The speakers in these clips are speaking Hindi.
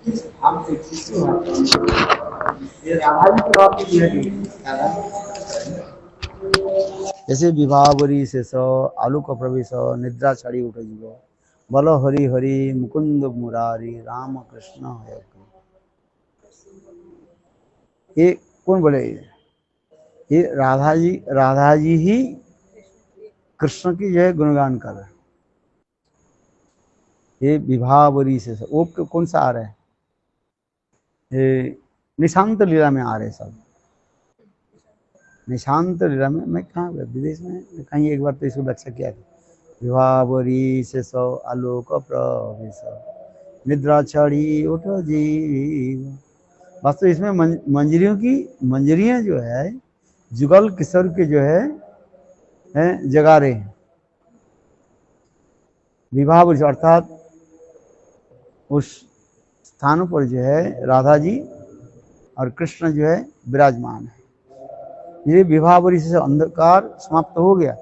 आप देखिए ये राधा जी की बात की है जैसे विभावरी से सो आलोक प्रवेश निद्रा छाड़ी उठ जीव बल हरि हरि मुकुंद मुरारी राम कृष्ण है। ये कौन बोले? ये राधा जी ही कृष्ण की जो है गुणगान कर रहे हैं। ये विभावरी से सो वो कौन सा आ रहा है? ये निशांत लीला में आ रहे सब। निशांत लीला में मैं कहाँ विदेश में कहीं एक बार तो इसको व्याख्या किया था। विभावरी से सो आलोक प्रवेश निद्रा छड़ी उठ जीव। वास्तव इसमें मंजरियों की मंजरियां जो है जुगल किशोर के जो है जगा रहे हैं। विभावरी अर्थात उस स्थानों पर जो है राधा जी और कृष्ण जो है विराजमान है। ये विभावरी से अंधकार समाप्त हो गया,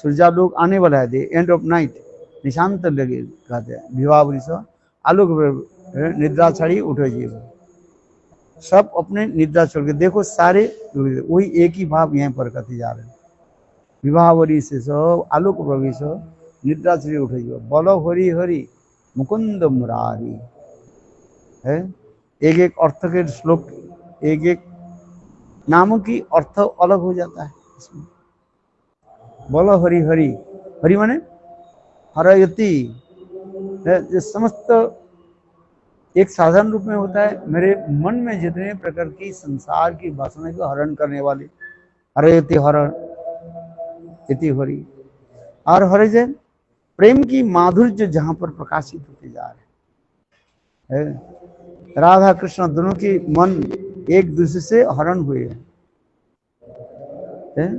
सूर्यालोक आने वाला है, the end of night, Nishant लगे कहते हैं। विभावरी से आलोक निद्रा छड़ी उठो जीव। सब अपने निद्रा छोड़ के देखो सारे वही एक ही भाव यहाँ पर कहते जा रहे हैं। विभावरी से सब आलोक प्रवेश निद्रा छड़ी उठो जीव बलो हरि हरि मुकुंद मुरारी है। एक एक अर्थ के श्लोक एक एक नामों की अर्थ अलग हो जाता है इसमें। बोलो हरि हरि, हरि माने हरयति, जो समस्त एक साधारण रूप में होता है मेरे मन में जितने प्रकार की संसार की वासना को हरण करने वाले, हरयति हरण इति हरि। और हरि जय प्रेम की माधुर्य जहां पर प्रकाशित होते जा रहे हैं। राधा कृष्ण दोनों की मन एक दूसरे से हरण हुए हैं।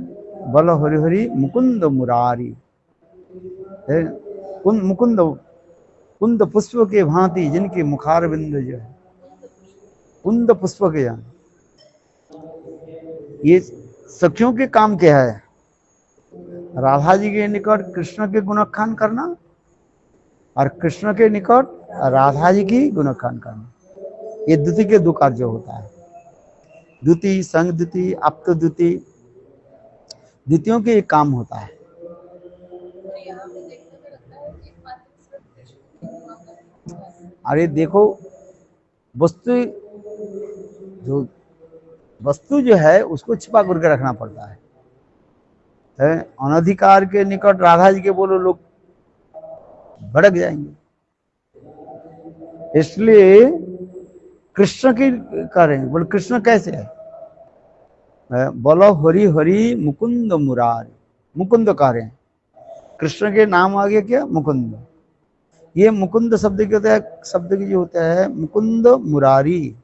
बल हरि हरि मुकुंद मुरारी है। मुकुंद कुंद पुष्प के भांति जिनके मुखार बिंद जो है कुंद पुष्प के जान। ये सखियों के काम क्या है? राधा जी के निकट कृष्ण के गुणखान करना और कृष्ण के निकट राधा जी की गुणखान करना। ये द्वितीय के दो कार्य होता है। द्वितीय संग द्वितीय आप्त द्वितीय, द्वितीयों के एक काम होता है। अरे देखो वस्तु जो है उसको छिपा करके रखना पड़ता है। अनधिकार के निकट राधा जी के बोलो लोग भड़क जाएंगे। इसलिए कृष्ण की करें बोले कृष्ण कैसे है? बोलो हरि हरि मुकुंद मुरारी, मुकुंद करें कृष्ण के नाम आगे क्या मुकुंद। ये मुकुंद शब्द के होता है, शब्द की जो होता है मुकुंद मुरारी।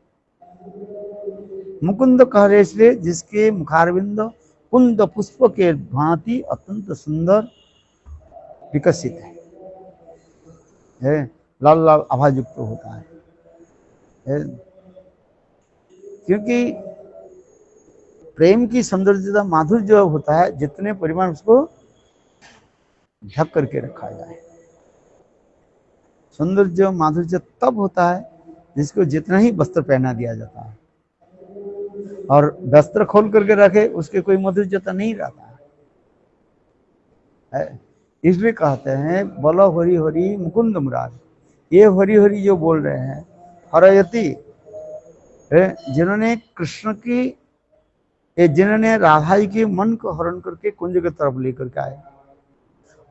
मुकुंद कह रहे इसलिए जिसके मुखारविंद कुंद पुष्प के भांति अत्यंत सुंदर विकसित है, लाल लाल आभा युक्त होता है। क्योंकि प्रेम की सौंदर्यता माधुर्य जो होता है जितने परिमाण उसको ढक करके रखा जाए। सौंदर्य माधुर्य तब होता है जिसको जितना ही वस्त्र पहना दिया जाता है, और वस्त्र खोल करके रखे उसके कोई माधुर्यता नहीं रहता है। इसलिए कहते हैं बोलो हरि हरि मुकुंद मुरारी। ये हरि हरि जो बोल रहे हैं हरयति, जिन्होंने कृष्ण की जिन्होंने राधा जी के मन को हरण करके कुंज की तरफ लेकर के आए,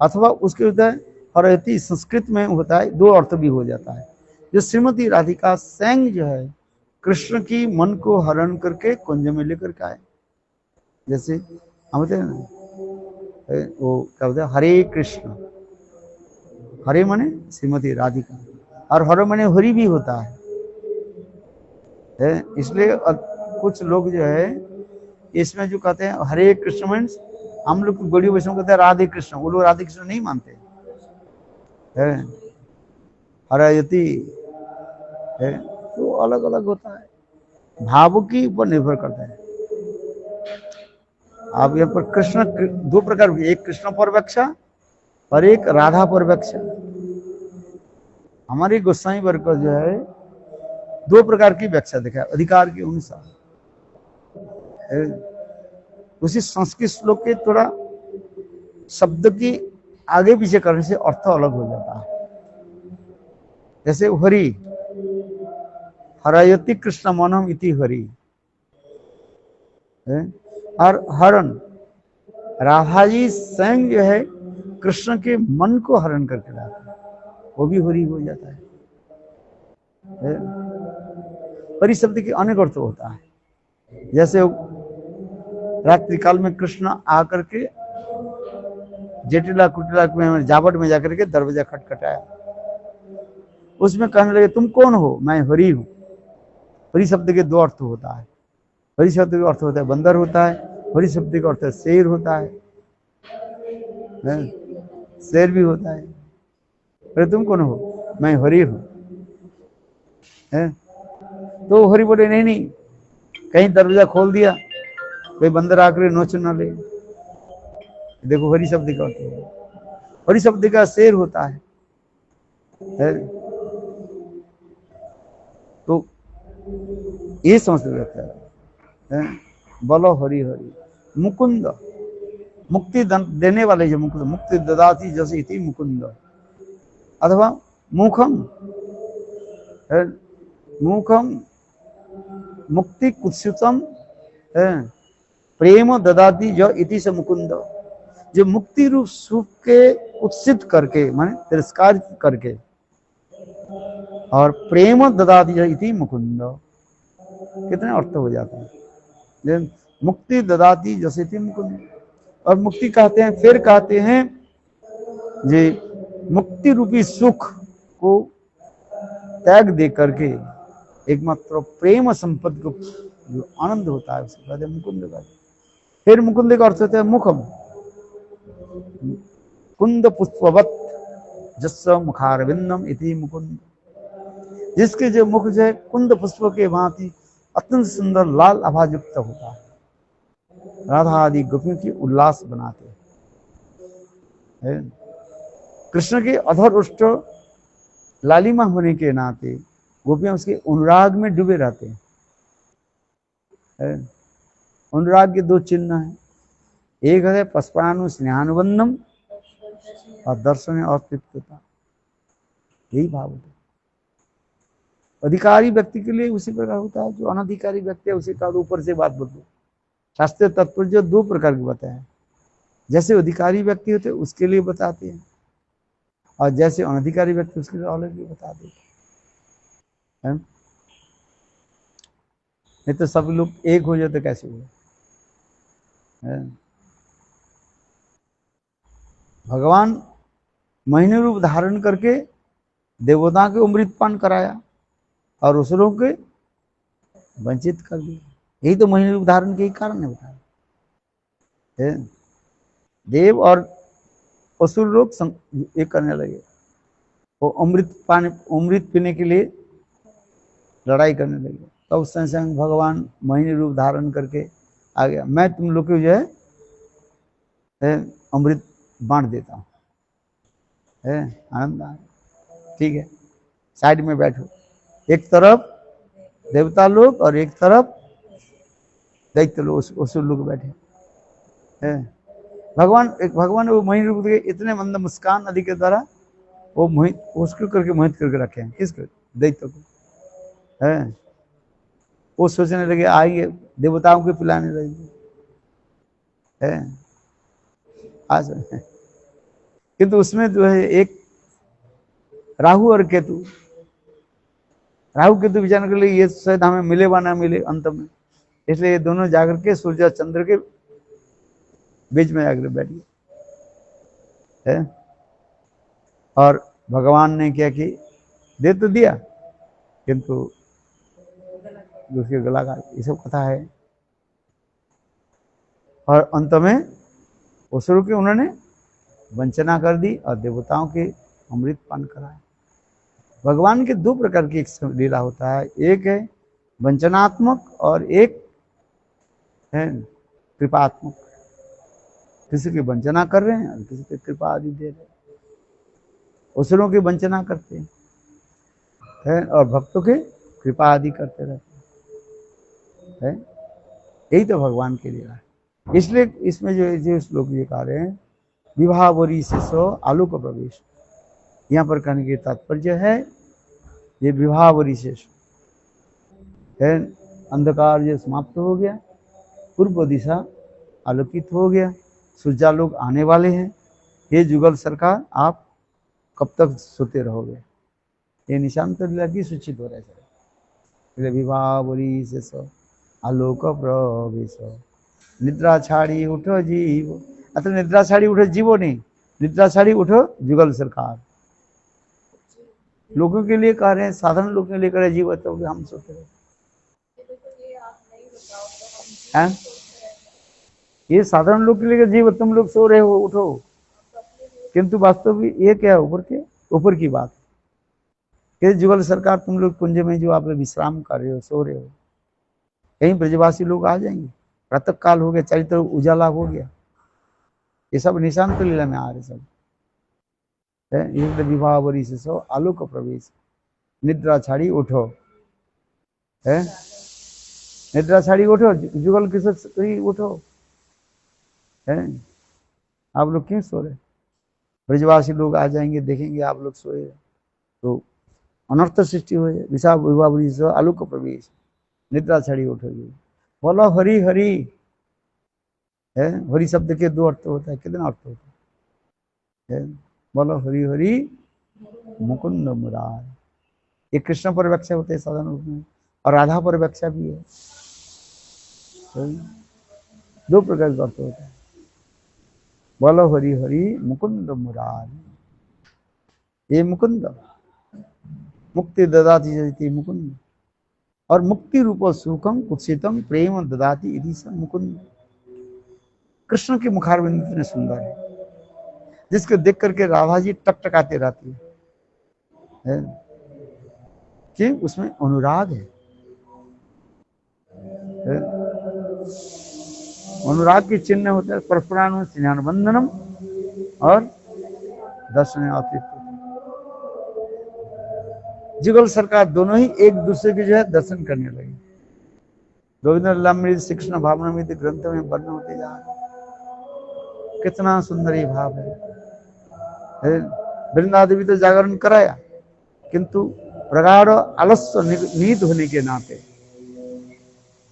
अथवा उसके होता है हरयति संस्कृत में होता है दो अर्थ भी हो जाता है। जो श्रीमती राधिका सेंग जो है कृष्ण की मन को हरण करके कुंज में लेकर के आए। जैसे हम बोलते हैं ना वो क्या बोलते हैं हरे कृष्ण, हरे माने श्रीमती राधिका और हर माने हरि भी होता है। इसलिए कुछ लोग जो है इसमें जो कहते हैं हरे कृष्ण मीन्स, हम लोग गौड़ी वैष्णव कहते हैं राधे कृष्ण, वो लोग राधे कृष्ण नहीं मानते है। हरयति है तो अलग अलग होता है, भाव की ऊपर निर्भर करता है। आप यहाँ पर कृष्ण दो प्रकार, एक कृष्ण परवेक्षा और एक राधा परवेक्षा। हमारी गोसाई वर्ग जो है दो प्रकार की व्याख्या देखा, अधिकार के अनुसार। उसी संस्कृत श्लोक के थोड़ा शब्द की आगे पीछे करने से अर्थ अलग हो जाता है। जैसे हरि, हरयति कृष्ण मनम इति हरि, और हरण, राधा जी स्वयं जो है कृष्ण के मन को हरण करके लाते हैं, वो भी हरि हो जाता है। हरि शब्द के अनेक अर्थ होता है। जैसे रात्रि काल में कृष्ण आकर के जटिला कुटिला में जावट में जाकर के दरवाजा खटखटाया, उसमें कहने लगे तुम कौन हो? मैं हरि हूं। हरि शब्द के दो अर्थ होता है। हरि शब्द का अर्थ होता है बंदर होता है, हरि शब्द का अर्थ शेर होता है, शेर भी होता है। अरे तुम कौन हो? मैं हरि हूं। तो हरि बोले नहीं नहीं, कहीं दरवाजा खोल दिया, कोई बंदर आकर नोच न ले। देखो हरि शब्द का अर्थ है, हरि शब्द का शेर होता है। तो ये समझ रहता है, बोलो हरि हरि। मुकुंद, मुक्ति देने वाले जो मुकुंद, मुक्ति ददाती जैसे इति मुकुंद, अथवा मुखम, मुखम मुक्ति कुत्सितम प्रेम ददाती जो इति से मुकुंद, जो मुक्ति रूप सुख के उत्सित करके माने तिरस्कार करके, और प्रेम ददाती जो इति मुकुंद, कितने अर्थ हो जाते हैं। मुक्ति ददाती जैसे इति मुकुंद, और मुक्ति कहते हैं, फिर कहते हैं जे मुक्ति रूपी सुख को त्याग दे करके एकमात्र प्रेम संपत्ति को जो आनंद होता है उसे कहते हैं मुकुंद का। फिर मुकुंद का अर्थ होता है मुखम, कुंद पुष्पवत जस्स मुखारविंदम इति मुकुंद, जिसके जो मुख जो है कुंद पुष्प के भांति अत्यंत सुंदर लाल आभायुक्त होता है, राधा आदि गोपियों की उल्लास बनाते हैं। कृष्ण के अधर उष्ट लालिमा होने के नाते गोपियां उसके अनुराग में डूबे रहते हैं। अनुराग के दो चिन्ह हैं, एक है पस्पानु स्नेहानुबंधम और दर्शन और तृप्तता, यही भाव होता है। अधिकारी व्यक्ति के लिए उसी प्रकार होता है, जो अनधिकारी व्यक्ति है उसी का ऊपर से बात बोलते। शास्त्रीय तत्व जो दो प्रकार के बताए, जैसे अधिकारी व्यक्ति होते उसके लिए बताते हैं, और जैसे अनधिकारी व्यक्ति उसके लिए अलग ही बता देते हैं। नहीं तो सब लोग एक हो जाते कैसे हुए। भगवान महीने रूप धारण करके देवताओं को अमृतपान कराया और असुरों के वंचित कर दिया। यही तो महीने रूप धारण के ही कारण है बताया। देव और असुर लोग एक करने लगे, वो अमृत पीने के लिए लड़ाई करने लगे। तो उस संग भगवान महीने रूप धारण करके आ गया, मैं तुम लोग को जो है अमृत बांट देता हूँ, आनंद आए। ठीक है, साइड में बैठो, एक तरफ देवता लोग और एक तरफ दैत्य लोग, असुर लोग बैठे। भगवान वो महीने रूप के इतने मंद मुस्कान आदि के द्वारा वो मोहित उसको करके मोहित करके रखे हैं। किसको? दैत्य को। वो सोचने लगे आएंगे देवताओं को पिलाने लगेंगे। आज किंतु उसमें जो है एक राहु और केतु, राहु केतु विचार के लिए ये शायद हमें मिले व ना मिले अंत में, इसलिए ये दोनों जाकर के सूर्य और चंद्र के बीच में जाकर बैठ गए। और भगवान ने क्या कि दे तो दिया किंतु उसके गला काट, ये सब कथा है। और अंत में असुरों की उन्होंने वंचना कर दी और देवताओं के अमृत पान कराया। भगवान के दो प्रकार की एक लीला होता है, एक है वंचनात्मक और एक है कृपात्मक। किसी की वंचना कर रहे हैं और किसी की कृपा आदि दे रहे हैं। असुरों की वंचना करते हैं और भक्तों के कृपा आदि करते रहते हैं। यही तो भगवान के लीला है। इसलिए इसमें जो श्लोक ये कह रहे हैं, विभावरी से सो आलोक प्रवेश, यहाँ पर कहने के तात्पर्य है ये विभावरी से है, अंधकार जो समाप्त हो गया, पूर्व दिशा आलोकित हो गया, सूर्यालोक आने वाले हैं। ये जुगल सरकार आप कब तक सोते रहोगे? ये निशान तो लीला की सूचित हो रहा है। विभावरी से सो आलोक प्रवेश, निद्रा छाड़ी उठो जीव, अतः निद्रा छाड़ी उठो जीवो नहीं, निद्रा छाड़ी उठो जुगल सरकार। लोगों के लिए कह रहे हैं, साधारण लोगों के लिए कह रहे हैं, जीव तो हम सोते रहे। ये साधारण लोग के लिए जीव तुम लोग सो रहे हो, उठो, किंतु वास्तव में ये क्या है? ऊपर की बात है। जुगल सरकार तुम लोग कुंज में जो आप विश्राम कर रहे हो, सो रहे हो, कहीं ब्रजवासी लोग आ जाएंगे, प्रातः काल हो गया, चारों तरफ उजाला हो गया। ये सब निशान तो लीला में आ रहे सब है। विभावरी से सो आलोक प्रवेश, निद्रा छाड़ी उठो है, निद्रा छाड़ी उठो, जुगल किशोर उठो है। आप लोग क्यों सो रहे? ब्रजवासी लोग आ जाएंगे, देखेंगे आप लोग सोए तो अनर्थ सृष्टि हो जाए। विभावरी से आलोक प्रवेश, निद्रा छाड़ी उठोगी। बोलो हरि हरि है। हरि शब्द के दो अर्थ होता है, कितना अर्थ होता है? बोलो हरि हरि मुकुंद मुरार। ये कृष्ण पर व्याख्या होते हैं साधारण रूप में, और राधा पर व्याख्या भी है। दो प्रकार का अर्थ होता है। बोलो हरि हरि मुकुंद मुरार। ये मुकुंद मुक्ति ददाति जयति मुकुंद, और मुक्ति रूप सुखम कुत्सितम प्रेम ददाति इति स मुकुंद। कृष्ण के मुखारविंद इतने सुंदर है, जिसको देख करके राधा जी टकटकाते रहती है कि उसमें अनुराग है। अनुराग के चिन्ह होते हैं परस्परानु स्नेह बंधनम और दर्शन आतिथ्य। जुगल सरकार दोनों ही एक दूसरे के जो है दर्शन करने लगे। गोविंद ललामृत श्री कृष्ण भावनामृत ग्रंथ में वर्णन होते जा रहे, कितना सुंदर ये भाव है। वृंदा देवी तो जागरण कराया, किंतु प्रगाढ़ आलस्य नींद होने के नाते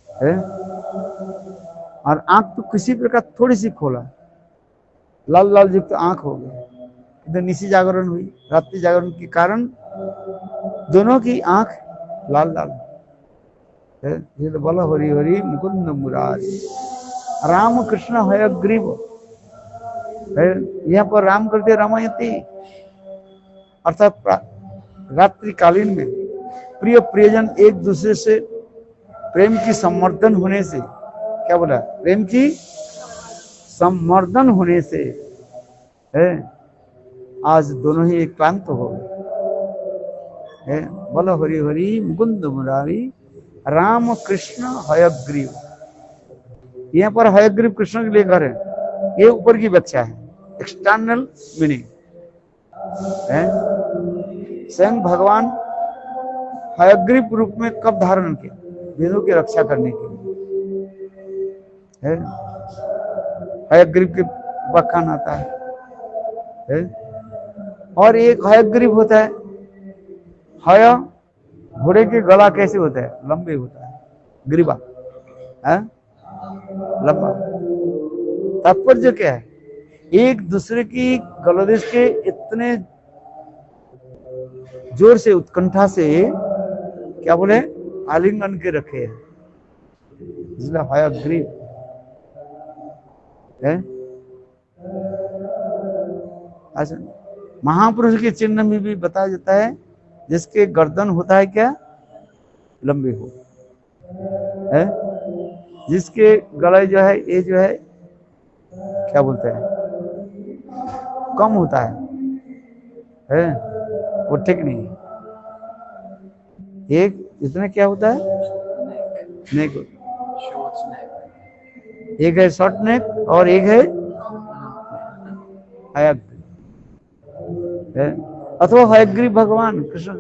है, और आंख तो किसी प्रकार थोड़ी सी खोला, लाल लाल युक्त आंख हो गई, किंतु निशी जागरण हुई। रात्रि जागरण के कारण दोनों की आंख लाल लाल है। ये तो बोला हरि हरि मुकुंद मुरारी, राम कृष्ण हयग्रीव है। यहाँ पर राम करते रमयति, अर्थात रात्रि कालीन में प्रिय प्रियजन एक दूसरे से प्रेम की संवर्धन होने से, क्या बोला? प्रेम की संवर्धन होने से है आज दोनों ही क्लांत हो गए। बोलो हरि हरि मुकुंद मुरारी, राम कृष्ण हयग्रीव। यहाँ पर हयग्रीव कृष्ण के लिए घर है, ये ऊपर की व्याख्या है, एक्सटर्नल मीनिंग है। स्वयं भगवान हयग्रीव रूप में कब धारण किया? वेदों की रक्षा करने के लिए है। हयग्रीव के बखान आता है। और एक हयग्रीव होता है, हय घोड़े के गला कैसे होता है? लंबे होता है, ग्रीवा है लंबा। तात्पर्य क्या है? एक दूसरे की गलदेश के इतने जोर से उत्कंठा से क्या बोले आलिंगन के रखे हैं, इसलिए हयग्रीव है। अच्छा, महापुरुष के चिन्ह में भी बताया जाता है, जिसके गर्दन होता है क्या? लंबे हो है, जिसके गले जो है ये जो है क्या बोलते हैं कम होता है वो ठीक नहीं है। एक इसमें क्या होता है नेक, एक है शॉर्ट नेक और एक है हयग्रीव, अथवा हयग्रीव भगवान कृष्ण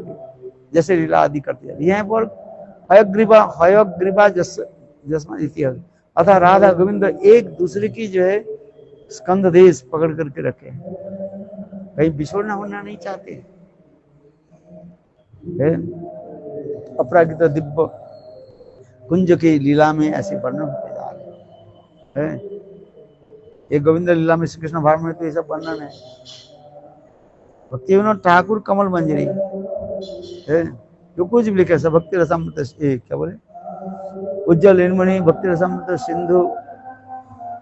जैसे लीला आदि करते हैं। यहाँ पर हयग्रीवा जस्मा इतिहास, अतः राधा गोविंद एक दूसरे की जो है स्कंद देश पकड़ करके रखे, कहीं बिछोड़ना होना नहीं चाहते है। अपरागित दिव्य कुंज की लीला में ऐसे वर्णन होते जा रहे हैं। एक गोविंद लीला में श्री कृष्ण भाव में तो ये सब वर्णन है। भक्ति विनोद ठाकुर कमल मंजरी है, जो कुछ भी लिखे सब भक्ति रसामृत, क्या बोले, उज्जवल निर्मणि, भक्ति रसामृत सिंधु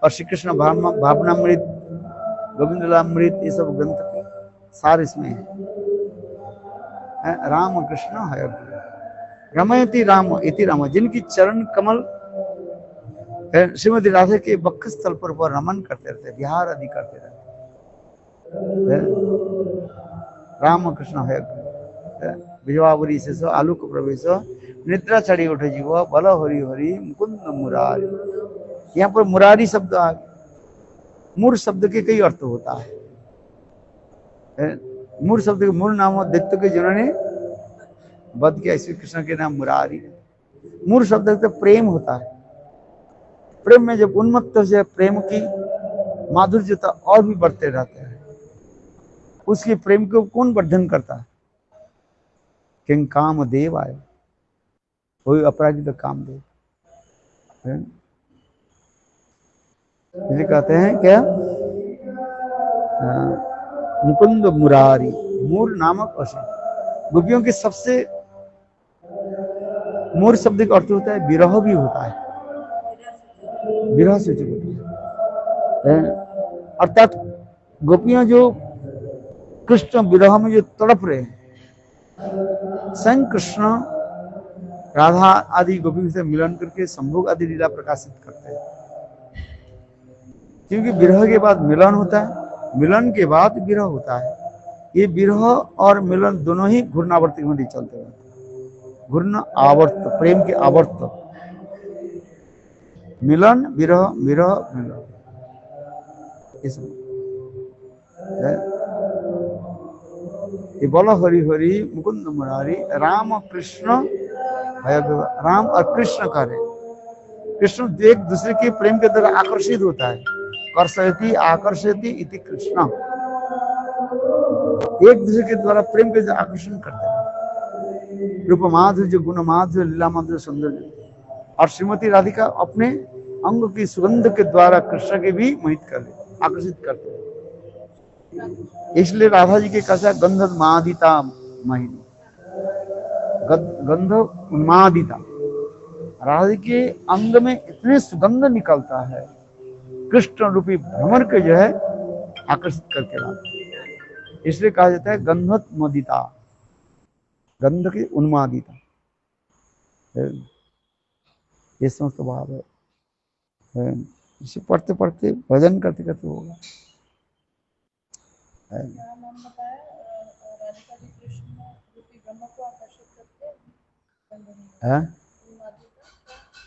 और श्री कृष्ण भावनामृत, गोविंद लीलामृत, ये सब ग्रंथ के सार इसमें है। राम कृष्ण है रमयति राम इति राम, जिनकी चरण कमल श्रीमती राधा के वक्षस्थल पर वो रमन करते रहते, विहार आदि करते रहते। राम कृष्ण है विजवावरी से सो आलोक प्रवेश, निद्रा चढ़ी उठे जीव, बल हरि हरि मुकुंद मुरारी। यहाँ पर मुरारी शब्द आ गया। मूर शब्द के कई अर्थ होता है। मूर शब्द के मूल नाम दैत्य के जिन्होंने वध किया, श्री कृष्ण के नाम मुरारी। मूर शब्द तो प्रेम होता है। प्रेम में जब उन्मत्त से प्रेम की माधुर्यता और भी बढ़ते रहते हैं, उसके प्रेम को कौन वर्धन करता है? किंग काम देव आए, वही अपराजित कामदेव। इसलिए कहते हैं क्या, मुकुंद मुरारी, मूर नामक अशोक। गोपियों के सबसे मूर शब्द का अर्थ होता है विरह भी होता है, विरह से होता है। अर्थात गोपियां जो कृष्ण विरह में जो तड़प रहे हैं, स्वयं कृष्ण राधा आदि गोपी से मिलन करके संभोग आदि लीला प्रकाशित करते हैं। क्योंकि विरह के बाद मिलन होता है, मिलन के बाद विरह होता है। ये विरह और मिलन दोनों ही घूर्णावर्त में चलते रहते हैं। घूर्ण आवर्त, प्रेम के आवर्त, मिलन विरह विरह मिलन, ये बोलो हरि हरि मुकुंद मुरारी। राम कृष्ण, राम और कृष्ण करे, कृष्ण एक दूसरे के प्रेम के द्वारा आकर्षित होता है। कर्षयति आकर्षयति इति कृष्ण, एक दूसरे के द्वारा प्रेम के आकर्षण करते हैं। रूप माधुर्य, गुण माधुर्य, लीला माधुर्य, सौंदर्य। और श्रीमती राधिका अपने अंग की सुगंध के द्वारा कृष्ण के भी मोहित कर ले, आकर्षित करते हैं। इसलिए राधा जी के कैसा गंध मादिता महिनी, गंध उन्मादिता, राधा जी के अंग में इतने सुगंध निकलता है, कृष्ण रूपी भ्रमर के जो है आकर्षित करके लाता है। इसलिए कहा जाता है गंधोन्मादिता, गंध की उन्मादिता। ये समस्त भाव है। इसे पढ़ते पढ़ते भजन करते करते होगा।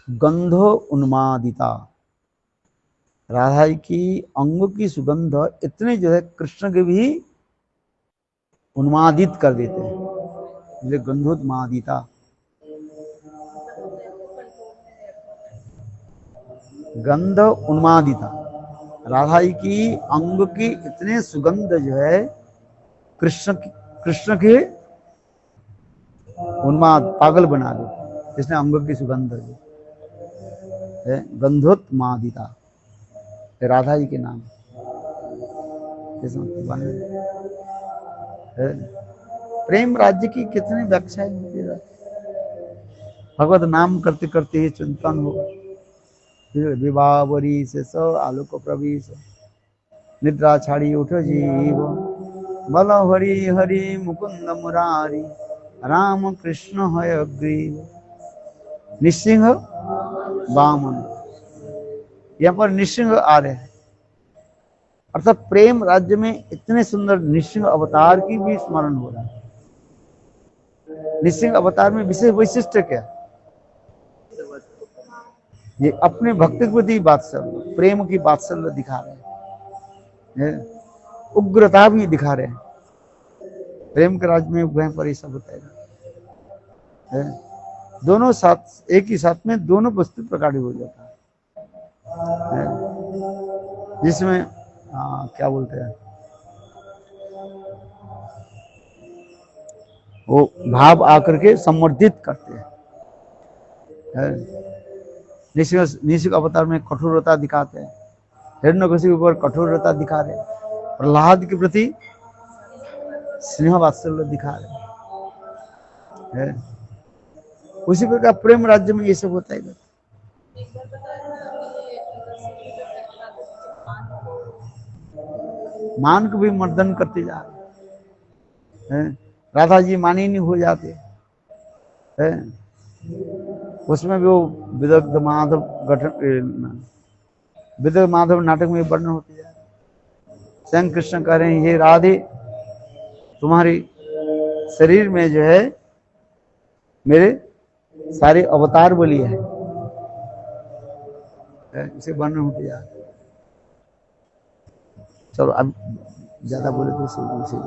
गंधो उन्मादिता, राधा की अंगों की सुगंध इतने जो है कृष्ण के भी उन्मादित कर देते हैं, इसलिए गंधोन्मादिता। गंध उन्मादिता, राधा की अंग की इतने सुगंध जो है कृष्ण के उन्माद, पागल बना दे, इसने अंग की सुगंध है। गंधोन्मादिता राधा जी के नाम प्रेम राज्य की कितनी व्याख्याएं होती रहती। भगवत नाम करते करते ही चिंतन हो, विवावरी से सो आलोक प्रवेश, निद्रा छाड़ी उठो जीव, बल हरि हरि मुकुंद मुरारी, राम कृष्ण है अग्रीव। निसिंह वामन, यहाँ पर निसिंह आ रहे हैं, अर्थात प्रेम राज्य में इतने सुंदर निसिंह अवतार की भी स्मरण हो रहा है। निसिंह अवतार में विशेष वैशिष्ट क्या? ये अपने भक्ति के प्रति वात्सल्य, प्रेम की वात्सल्य दिखा रहे हैं, उग्रता भी दिखा रहे हैं। प्रेम के राज्य में वह पर ये सब होता है। है। दोनों साथ एक ही साथ में दोनों वस्तु प्रकट हो जाता है, जिसमें क्या बोलते हैं, वो भाव आकर के संवर्धित करते हैं। निशिक अवतार में कठोरता दिखाते हैं, हिरण्यकशिपु के ऊपर कठोरता दिखा रहे, प्रहलाद के प्रति स्नेह वात्सल्य दिखा रहे हैं। उसी प्रकार प्रेम राज्य में ये सब होता है। मान को भी मर्दन करते जा रहे हैं। राधा जी मानी नहीं हो जाते हैं। उसमें भी वो विदग्ध माधव गठन, विदग्ध माधव नाटक में वर्णन होते जा रहे। स्वयं कृष्ण कह रहे हैं, ये राधे तुम्हारी शरीर में जो है मेरे सारे अवतार बलि है, इसे वर्णन होते जा रहे। चलो अब ज्यादा बोले तो उसे